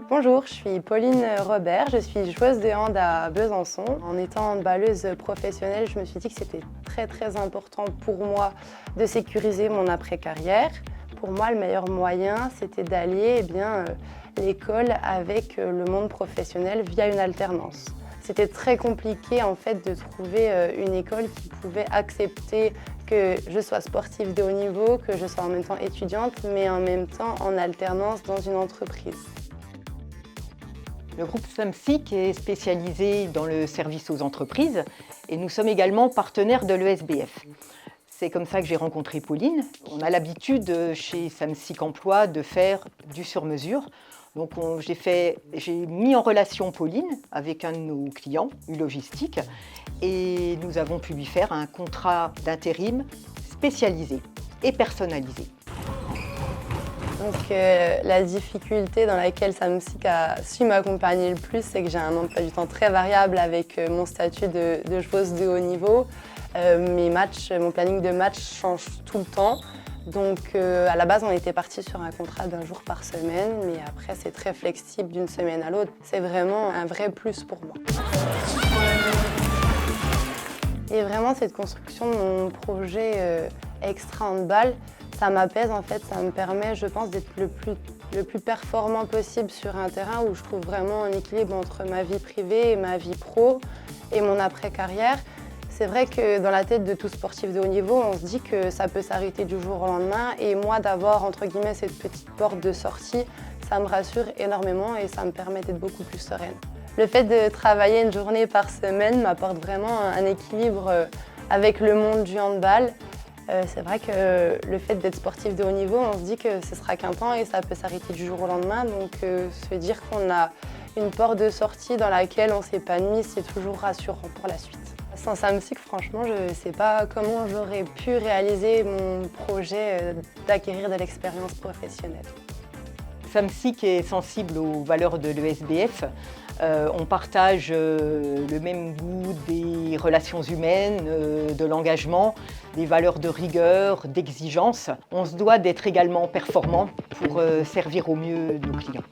Bonjour, je suis Pauline Robert, je suis joueuse de hand à Besançon. En étant handballeuse professionnelle, je me suis dit que c'était très important pour moi de sécuriser mon après-carrière. Pour moi, le meilleur moyen, c'était d'allier l'école avec le monde professionnel via une alternance. C'était très compliqué en fait de trouver une école qui pouvait accepter que je sois sportive de haut niveau, que je sois en même temps étudiante, mais en même temps en alternance dans une entreprise. Le groupe SAMSIC est spécialisé dans le service aux entreprises et nous sommes également partenaires de l'ESBF. C'est comme ça que j'ai rencontré Pauline. On a l'habitude chez SAMSIC Emploi de faire du sur-mesure. Donc j'ai mis en relation Pauline avec un de nos clients, U-Logistique, et nous avons pu lui faire un contrat d'intérim spécialisé et personnalisé. Donc la difficulté dans laquelle SAMSIC a su m'accompagner le plus, c'est que j'ai un emploi du temps très variable avec mon statut de joueuse de haut niveau. Mon planning de match change tout le temps. Donc à la base, on était parti sur un contrat d'un jour par semaine, mais après c'est très flexible d'une semaine à l'autre. C'est vraiment un vrai plus pour moi. Et vraiment cette construction de mon projet extra handball, ça m'apaise en fait, ça me permet, je pense, d'être le plus performant possible sur un terrain où je trouve vraiment un équilibre entre ma vie privée et ma vie pro et mon après-carrière. C'est vrai que dans la tête de tout sportif de haut niveau, on se dit que ça peut s'arrêter du jour au lendemain et moi d'avoir entre guillemets cette petite porte de sortie, ça me rassure énormément et ça me permet d'être beaucoup plus sereine. Le fait de travailler une journée par semaine m'apporte vraiment un équilibre avec le monde du handball. C'est vrai que le fait d'être sportif de haut niveau, on se dit que ce sera qu'un temps et ça peut s'arrêter du jour au lendemain. Donc se dire qu'on a une porte de sortie dans laquelle on s'épanouit, c'est toujours rassurant pour la suite. Sans SAMSIC, franchement, je ne sais pas comment j'aurais pu réaliser mon projet d'acquérir de l'expérience professionnelle. SAMSIC est sensible aux valeurs de l'ESBF. On partage le même goût des relations humaines, de l'engagement, des valeurs de rigueur, d'exigence. On se doit d'être également performant pour servir au mieux nos clients.